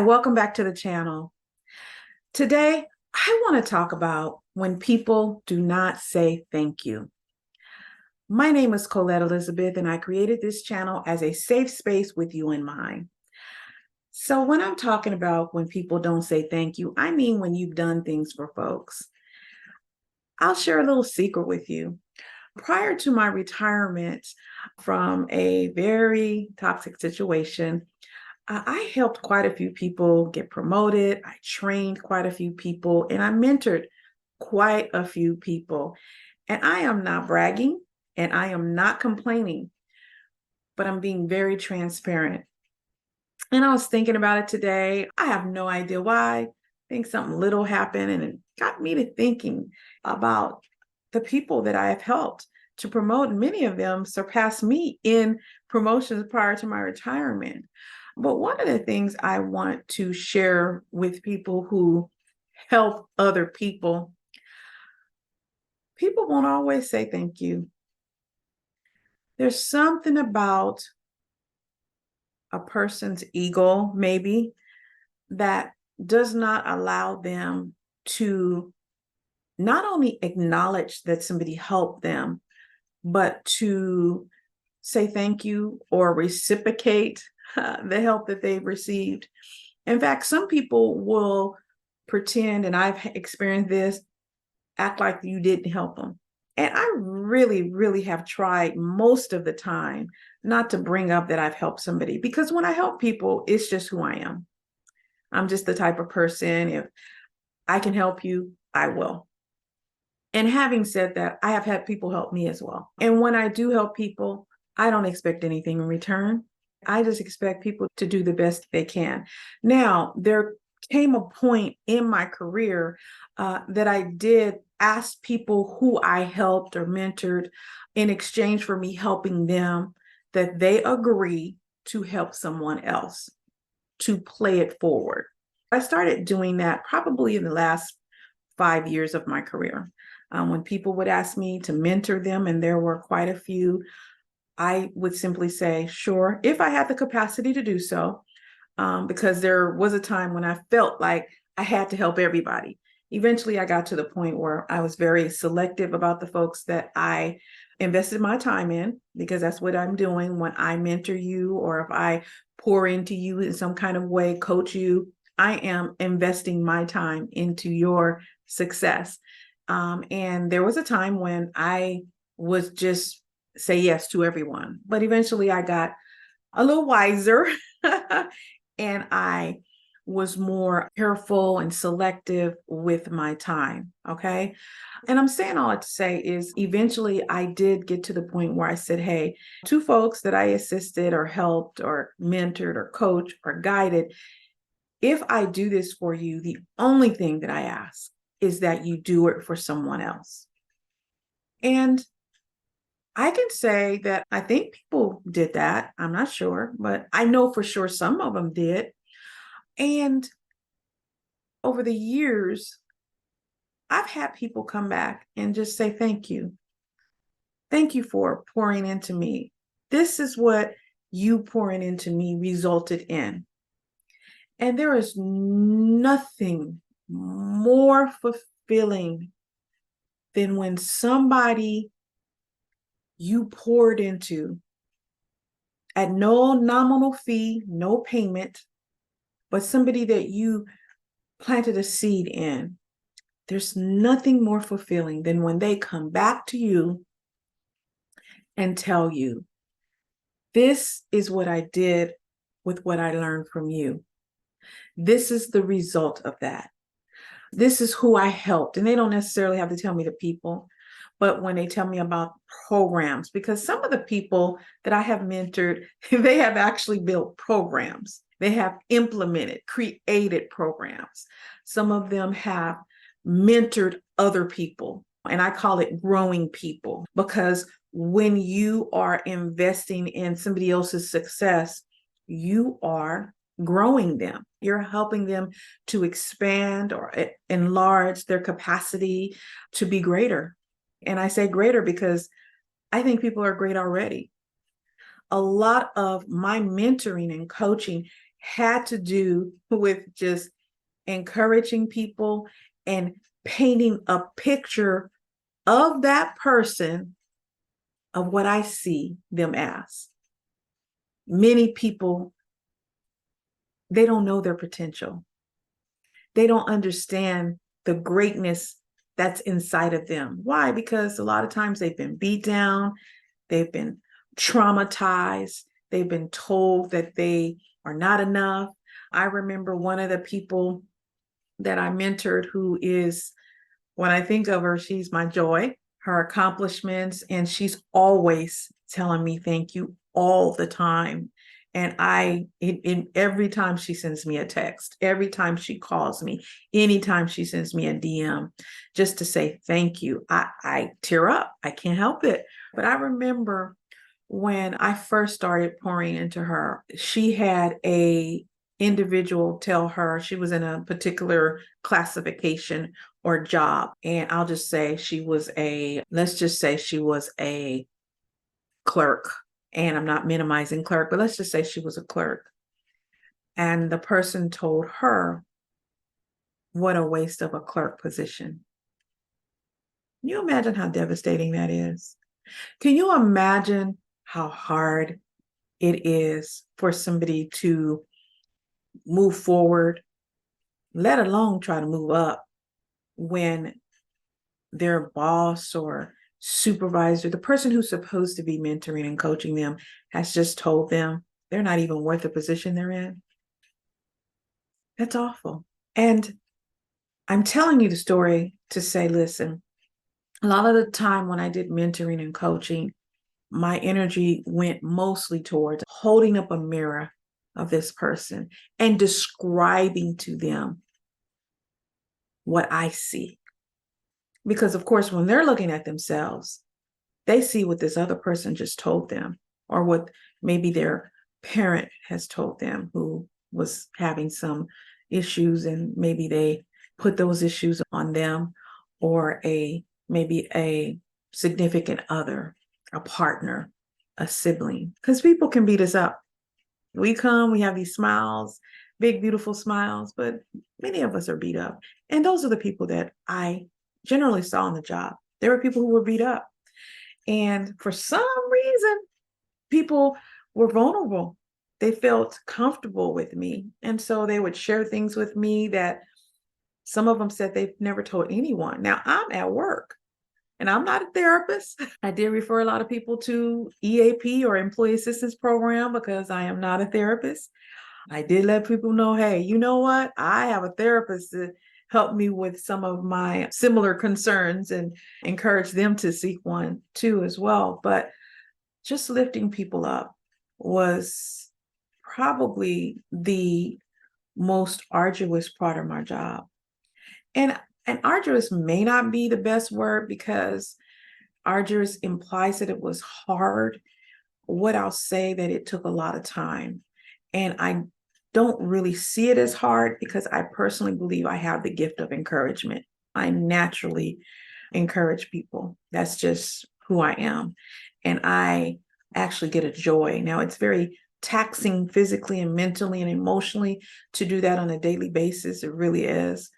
welcome back to the channel. Today, I want to talk about when people do not say thank you. My name is Colette Elizabeth, and I created this channel as a safe space with you in mind. So when I'm talking about when people don't say thank you, I mean when you've done things for folks. I'll share a little secret with you. Prior to my retirement from a very toxic situation, I helped quite a few people get promoted. I trained quite a few people, and I mentored quite a few people. And I am not bragging and I am not complaining, but I'm being very transparent. And I was thinking about it today. I have no idea why. I think something little happened, and it got me to thinking about the people that I have helped to promote. Many of them surpassed me in promotions prior to my retirement. But one of the things I want to share with people who help other people, people won't always say thank you. There's something about a person's ego, maybe, that does not allow them to not only acknowledge that somebody helped them, but to say thank you or reciprocate the help that they've received. In fact, some people will pretend, and I've experienced this, act like you didn't help them. And I really, really have tried most of the time not to bring up that I've helped somebody, because when I help people, it's just who I am. I'm just the type of person, if I can help you, I will. And having said that, I have had people help me as well. And when I do help people, I don't expect anything in return. I just expect people to do the best they can. Now, there came a point in my career that I did ask people who I helped or mentored in exchange for me helping them, that they agree to help someone else, to play it forward. I started doing that probably in the last 5 years of my career. When people would ask me to mentor them, and there were quite a few, I would simply say, sure, if I had the capacity to do so, because there was a time when I felt like I had to help everybody. Eventually, I got to the point where I was very selective about the folks that I invested my time in, because that's what I'm doing when I mentor you, or if I pour into you in some kind of way, coach you, I am investing my time into your success. And there was a time when I was just say yes to everyone, but eventually I got a little wiser and I was more careful and selective with my time. Okay. And I'm saying all that to say is eventually I did get to the point where I said, hey, two folks that I assisted or helped or mentored or coached or guided, if I do this for you, the only thing that I ask is that you do it for someone else. And I can say that I think people did that. I'm not sure, but I know for sure some of them did. And over the years, I've had people come back and just say, thank you. Thank you for pouring into me. This is what you pouring into me resulted in. And there is nothing more fulfilling than when somebody you poured into at no nominal fee, no payment, but somebody that you planted a seed in. There's nothing more fulfilling than when they come back to you and tell you, this is what I did with what I learned from you. This is the result of that. This is who I helped. And they don't necessarily have to tell me the people, but when they tell me about programs, because some of the people that I have mentored, they have actually built programs. They have implemented, created programs. Some of them have mentored other people, and I call it growing people, because when you are investing in somebody else's success, you are growing them. You're helping them to expand or enlarge their capacity to be greater. And I say greater because I think people are great already. A lot of my mentoring and coaching had to do with just encouraging people and painting a picture of that person of what I see them as. Many people, they don't know their potential. They don't understand the greatness that's inside of them. Why? Because a lot of times they've been beat down, they've been traumatized, they've been told that they are not enough. I remember one of the people that I mentored who is, when I think of her, she's my joy, her accomplishments, and she's always telling me thank you all the time. And every time she sends me a text, every time she calls me, anytime she sends me a DM, just to say thank you, I tear up. I can't help it. But I remember when I first started pouring into her, she had a individual tell her she was in a particular classification or job. And I'll just say let's just say she was a clerk. And I'm not minimizing clerk, but let's just say she was a clerk. And the person told her, what a waste of a clerk position. Can you imagine how devastating that is? Can you imagine how hard it is for somebody to move forward, let alone try to move up, when their boss or supervisor, the person who's supposed to be mentoring and coaching them, has just told them they're not even worth the position they're in? That's awful. And I'm telling you the story to say, listen, a lot of the time when I did mentoring and coaching, my energy went mostly towards holding up a mirror of this person and describing to them what I see. Because, of course, when they're looking at themselves, they see what this other person just told them, or what maybe their parent has told them who was having some issues, and maybe they put those issues on them, or maybe a significant other, a partner, a sibling. Because people can beat us up. We have these smiles, big, beautiful smiles, but many of us are beat up. And those are the people that I generally saw on the job. There were people who were beat up. And for some reason, people were vulnerable. They felt comfortable with me. And so they would share things with me that some of them said they've never told anyone. Now, I'm at work and I'm not a therapist. I did refer a lot of people to EAP, or Employee Assistance Program, because I am not a therapist. I did let people know, hey, you know what? I have a therapist to help me with some of my similar concerns, and encourage them to seek one too as well. But just lifting people up was probably the most arduous part of my job. And arduous may not be the best word, because arduous implies that it was hard. What I'll say, that it took a lot of time. And I don't really see it as hard, because I personally believe I have the gift of encouragement. I naturally encourage people. That's just who I am. And I actually get a joy. Now, it's very taxing physically and mentally and emotionally to do that on a daily basis. It really is.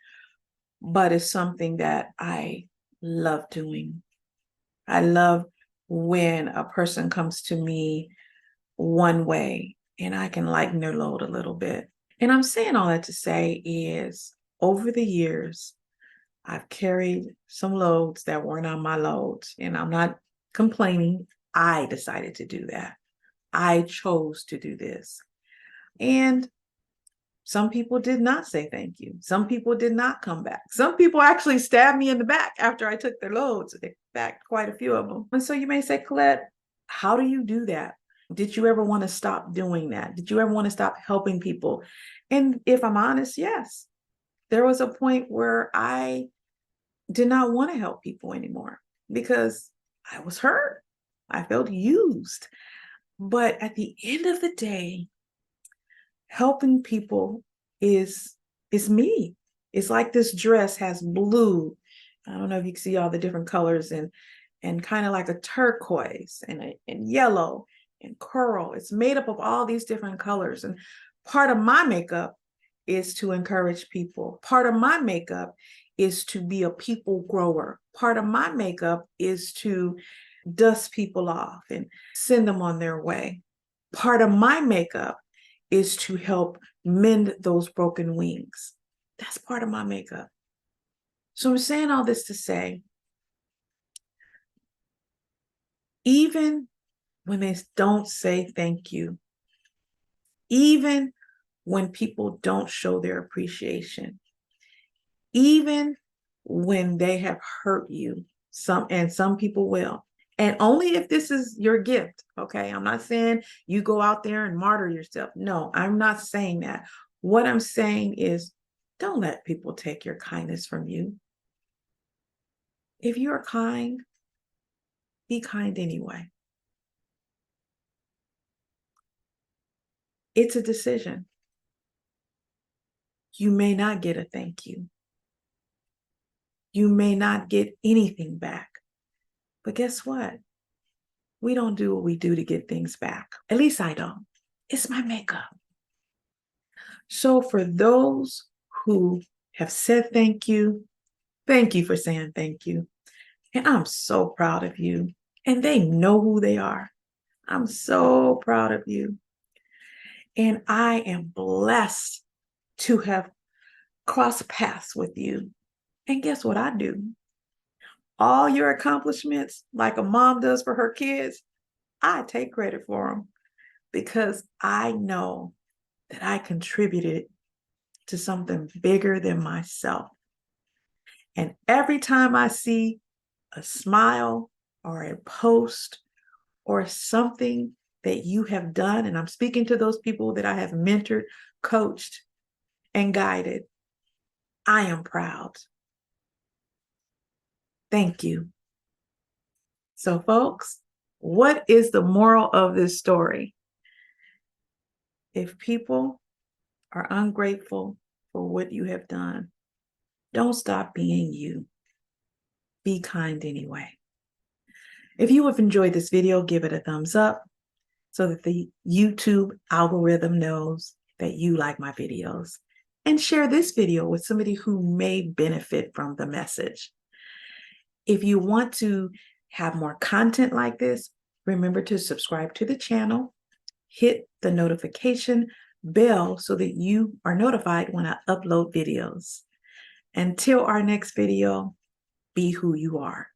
But it's something that I love doing. I love when a person comes to me one way and I can lighten their load a little bit. And I'm saying all that to say is, over the years, I've carried some loads that weren't on my loads, and I'm not complaining. I decided to do that. I chose to do this. And some people did not say thank you. Some people did not come back. Some people actually stabbed me in the back after I took their loads. They backed quite a few of them. And so you may say, Colette, how do you do that? Did you ever want to stop doing that? Did you ever want to stop helping people? And if I'm honest, yes. There was a point where I did not want to help people anymore, because I was hurt. I felt used. But at the end of the day, helping people is me. It's like this dress has blue. I don't know if you can see all the different colors, and kind of like a turquoise and yellow and coral. It's made up of all these different colors. And Part of my makeup is to encourage people. Part of my makeup is to be a people grower. Part of my makeup is to dust people off and send them on their way. Part of my makeup is to help mend those broken wings. That's part of my makeup. So I'm saying all this to say, even when they don't say thank you, even when people don't show their appreciation, even when they have hurt you, some people will, and only if this is your gift. Okay, I'm not saying you go out there and martyr yourself. No, I'm not saying that. What I'm saying is, don't let people take your kindness from you. If you're kind, be kind anyway. It's a decision. You may not get a thank you. You may not get anything back. But guess what? We don't do what we do to get things back. At least I don't. It's my makeup. So for those who have said thank you for saying thank you. And I'm so proud of you. And they know who they are. I'm so proud of you. And I am blessed to have crossed paths with you. And guess what I do? All your accomplishments, like a mom does for her kids, I take credit for them because I know that I contributed to something bigger than myself. And every time I see a smile or a post or something that you have done, and I'm speaking to those people that I have mentored, coached, and guided, I am proud. Thank you. So, folks, what is the moral of this story? If people are ungrateful for what you have done, don't stop being you. Be kind anyway. If you have enjoyed this video, give it a thumbs up so that the YouTube algorithm knows that you like my videos. And share this video with somebody who may benefit from the message. If you want to have more content like this, remember to subscribe to the channel, hit the notification bell so that you are notified when I upload videos. Until our next video, be who you are.